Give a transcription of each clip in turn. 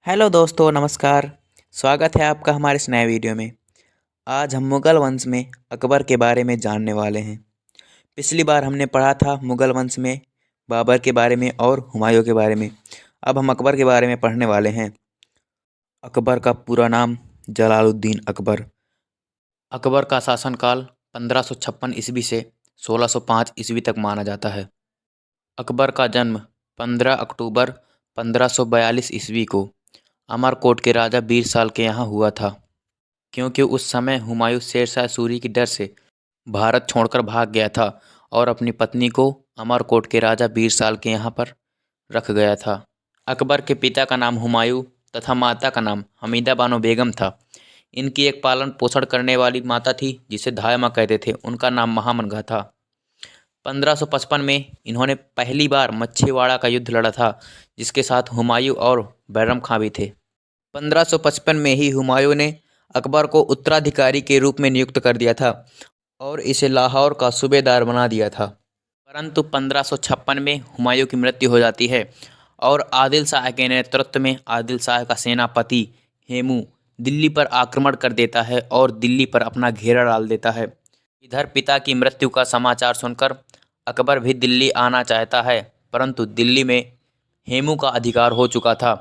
Hello दोस्तों, नमस्कार। स्वागत है आपका हमारे इस नए वीडियो में। आज हम मुग़ल वंश में अकबर के बारे में जानने वाले हैं। पिछली बार हमने पढ़ा था मुग़ल वंश में बाबर के बारे में और हुमायूं के बारे में। अब हम अकबर के बारे में पढ़ने वाले हैं। अकबर का पूरा नाम जलालुद्दीन अकबर। अकबर का शासनकाल 1556 ईस्वी से 1605 ईस्वी तक माना जाता है। अकबर का जन्म 15 अक्टूबर 1542 ईस्वी को अमरकोट के राजा बीरसाल के यहाँ हुआ था, क्योंकि उस समय हुमायूं शेरशाह सूरी की डर से भारत छोड़कर भाग गया था और अपनी पत्नी को अमरकोट के राजा बीरसाल के यहाँ पर रख गया था। अकबर के पिता का नाम हुमायूं तथा माता का नाम हमीदा बानो बेगम था। इनकी एक पालन पोषण करने वाली माता थी जिसे धाय माँ कहते थे। उनका नाम महामनगा था। 1555 में इन्होंने पहली बार मच्छीवाड़ा का युद्ध लड़ा था, जिसके साथ हुमायूं और बैरम खां भी थे। 1555 में ही हुमायूं ने अकबर को उत्तराधिकारी के रूप में नियुक्त कर दिया था और इसे लाहौर का सूबेदार बना दिया था। परंतु 1556 में हुमायूं की मृत्यु हो जाती है और आदिल शाह के नेतृत्व में आदिल शाह का सेनापति हेमू दिल्ली पर आक्रमण कर देता है और दिल्ली पर अपना घेरा डाल देता है। इधर पिता की मृत्यु का समाचार सुनकर अकबर भी दिल्ली आना चाहता है, परंतु दिल्ली में हेमू का अधिकार हो चुका था।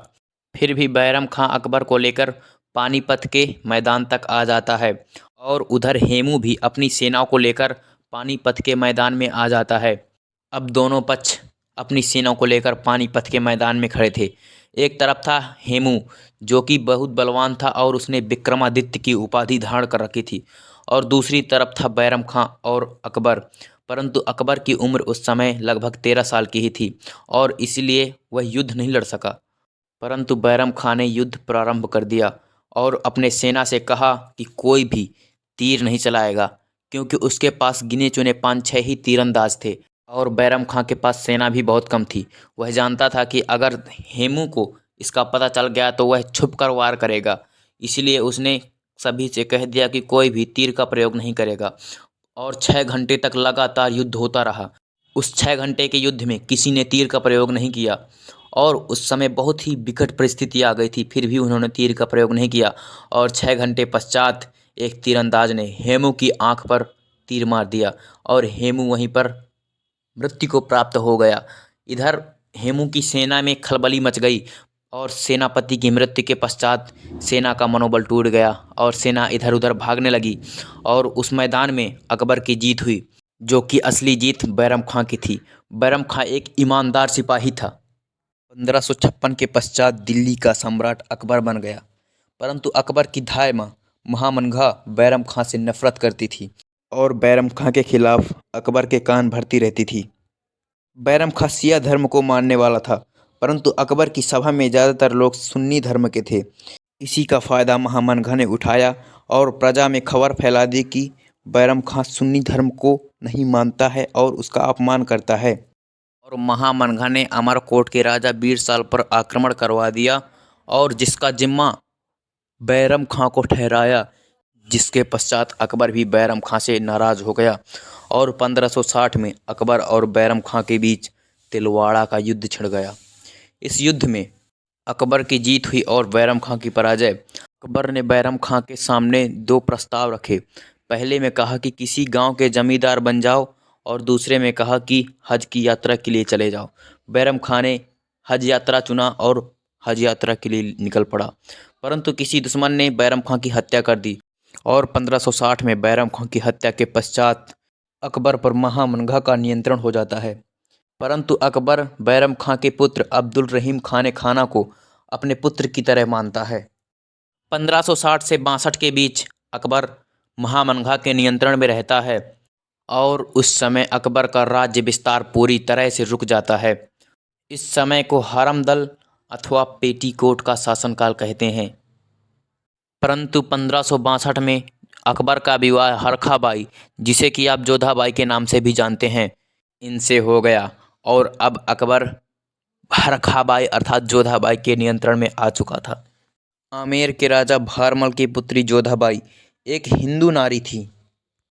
फिर भी बैरम खां अकबर को लेकर पानीपत के मैदान तक आ जाता है और उधर हेमू भी अपनी सेनाओं को लेकर पानीपत के मैदान में आ जाता है। अब दोनों पक्ष अपनी सेनाओं को लेकर पानीपत के मैदान में खड़े थे। एक तरफ था हेमू, जो कि बहुत बलवान था और उसने विक्रमादित्य की उपाधि धारण कर रखी थी, और दूसरी तरफ था बैरम खां और अकबर। परंतु अकबर की उम्र उस समय लगभग 13 साल की ही थी और इसलिए वह युद्ध नहीं लड़ सका। परंतु बैरम खां ने युद्ध प्रारंभ कर दिया और अपने सेना से कहा कि कोई भी तीर नहीं चलाएगा, क्योंकि उसके पास गिने चुने 5-6 ही तीरंदाज थे और बैरम खां के पास सेना भी बहुत कम थी। वह जानता था कि अगर हेमू को इसका पता चल गया तो वह छुप कर वार करेगा, इसलिए उसने सभी से कह दिया कि कोई भी तीर का प्रयोग नहीं करेगा। और 6 घंटे तक लगातार युद्ध होता रहा। उस 6 घंटे के युद्ध में किसी ने तीर का प्रयोग नहीं किया और उस समय बहुत ही विकट परिस्थिति आ गई थी, फिर भी उन्होंने तीर का प्रयोग नहीं किया। और 6 घंटे पश्चात एक तीरंदाज ने हेमू की आंख पर तीर मार दिया और हेमू वहीं पर मृत्यु को प्राप्त हो गया। इधर हेमू की सेना में खलबली मच गई और सेनापति की मृत्यु के पश्चात सेना का मनोबल टूट गया और सेना इधर उधर भागने लगी और उस मैदान में अकबर की जीत हुई, जो कि असली जीत बैरम खां की थी। बैरम खां एक ईमानदार सिपाही था। 1556 के पश्चात दिल्ली का सम्राट अकबर बन गया, परंतु अकबर की धाय माँ महामनगा बैरम खां से नफरत करती थी और बैरम खां के खिलाफ अकबर के कान भरती रहती थी। बैरम खां शिया धर्म को मानने वाला था, परंतु अकबर की सभा में ज़्यादातर लोग सुन्नी धर्म के थे। इसी का फ़ायदा महामनगा ने उठाया और प्रजा में खबर फैला दी कि बैरम खां सुन्नी धर्म को नहीं मानता है और उसका अपमान करता है। और महामनगा ने अमरकोट के राजा बीरसाल पर आक्रमण करवा दिया और जिसका जिम्मा बैरम खां को ठहराया, जिसके पश्चात अकबर भी बैरम खां से नाराज़ हो गया और 1560 में अकबर और बैरम खां के बीच तिलवाड़ा का युद्ध छिड़ गया। इस युद्ध में अकबर की जीत हुई और बैरम खां की पराजय। अकबर ने बैरम खां के सामने 2 प्रस्ताव रखे। पहले में कहा कि किसी गांव के जमींदार बन जाओ और दूसरे में कहा कि हज की यात्रा के लिए चले जाओ। बैरम खां ने हज यात्रा चुना और हज यात्रा के लिए निकल पड़ा, परंतु किसी दुश्मन ने बैरम खां की हत्या कर दी और 1560 में बैरम खां की हत्या के पश्चात अकबर पर महामनगा का नियंत्रण हो जाता है। परंतु अकबर बैरम खां के पुत्र अब्दुल रहीम खान खाना को अपने पुत्र की तरह मानता है। 1560 से 62 के बीच अकबर महामनगा के नियंत्रण में रहता है और उस समय अकबर का राज्य विस्तार पूरी तरह से रुक जाता है। इस समय को हरमदल अथवा पेटीकोट का शासनकाल कहते हैं। परंतु 1562 में अकबर का विवाह हरखाबाई, जिसे कि आप जोधाबाई के नाम से भी जानते हैं, इनसे हो गया और अब अकबर हरखाबाई अर्थात जोधाबाई के नियंत्रण में आ चुका था। आमेर के राजा भारमल की पुत्री जोधाबाई एक हिंदू नारी थी।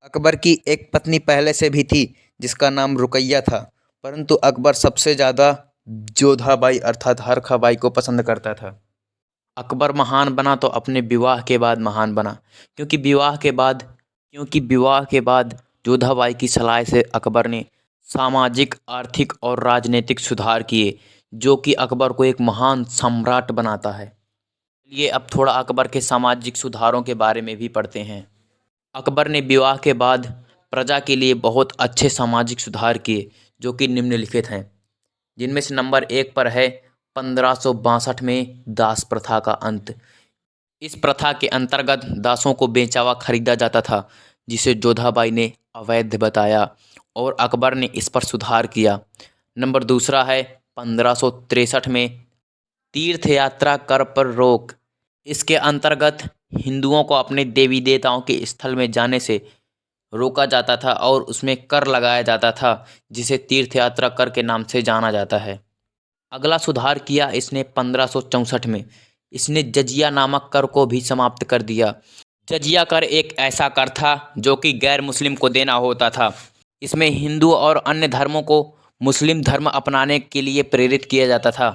अकबर की एक पत्नी पहले से भी थी जिसका नाम रुकैया था, परंतु अकबर सबसे ज़्यादा जोधाबाई अर्थात हरखाबाई को पसंद करता था। अकबर महान बना तो अपने विवाह के बाद महान बना, क्योंकि विवाह के बाद जोधाबाई की सलाह से अकबर ने सामाजिक, आर्थिक और राजनीतिक सुधार किए, जो कि अकबर को एक महान सम्राट बनाता है। चलिए अब थोड़ा अकबर के सामाजिक सुधारों के बारे में भी पढ़ते हैं। अकबर ने विवाह के बाद प्रजा के लिए बहुत अच्छे सामाजिक सुधार किए, जो कि निम्नलिखित हैं, जिनमें से नंबर 1 पर है 1562 में दास प्रथा का अंत। इस प्रथा के अंतर्गत दासों को बेचा हुआ खरीदा जाता था, जिसे जोधाबाई ने अवैध बताया और अकबर ने इस पर सुधार किया। नंबर 2 है 1563 में तीर्थ यात्रा कर पर रोक। इसके अंतर्गत हिंदुओं को अपने देवी देवताओं के स्थल में जाने से रोका जाता था और उसमें कर लगाया जाता था, जिसे तीर्थ यात्रा कर के नाम से जाना जाता है। अगला सुधार किया इसने 1564 में। इसने जजिया नामक कर को भी समाप्त कर दिया। जजिया कर एक ऐसा कर था जो कि गैर मुस्लिम को देना होता था। इसमें हिंदू और अन्य धर्मों को मुस्लिम धर्म अपनाने के लिए प्रेरित किया जाता था।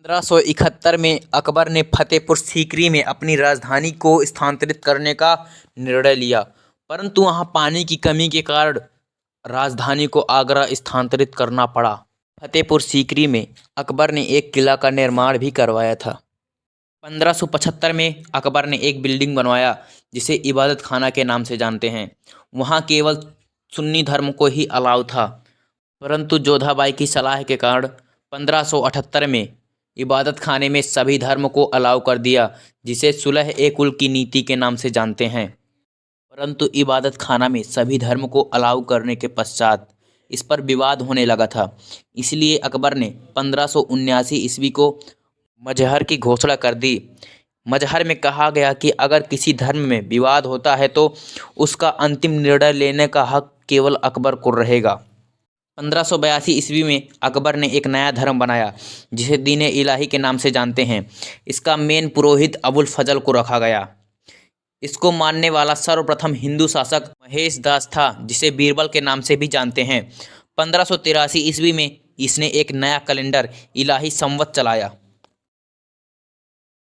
1571 में अकबर ने फतेहपुर सीकरी में अपनी राजधानी को स्थानांतरित करने का निर्णय लिया, परंतु वहाँ पानी की कमी के कारण राजधानी को आगरा स्थानांतरित करना पड़ा। फतेहपुर सीकरी में अकबर ने एक किला का निर्माण भी करवाया था। 1575 में अकबर ने एक बिल्डिंग बनवाया जिसे इबादत खाना के नाम से जानते हैं। वहाँ केवल सुन्नी धर्म को ही अलाउ था, परंतु जोधाबाई की सलाह के कारण 1578 में इबादत खाने में सभी धर्म को अलाउ कर दिया, जिसे सुलह ए कुल की नीति के नाम से जानते हैं। परंतु इबादत खाना में सभी धर्म को अलाउ करने के पश्चात इस पर विवाद होने लगा था, इसलिए अकबर ने 1579 ईस्वी को मजहर की घोषणा कर दी। मजहर में कहा गया कि अगर किसी धर्म में विवाद होता है तो उसका अंतिम निर्णय लेने का हक केवल अकबर को रहेगा। 1582 ईस्वी में अकबर ने एक नया धर्म बनाया जिसे दीन इलाही के नाम से जानते हैं। इसका मेन पुरोहित अबुल फजल को रखा गया। इसको मानने वाला सर्वप्रथम हिंदू शासक महेश दास था, जिसे बीरबल के नाम से भी जानते हैं। 1583 ईस्वी में इसने एक नया कैलेंडर इलाही संवत चलाया।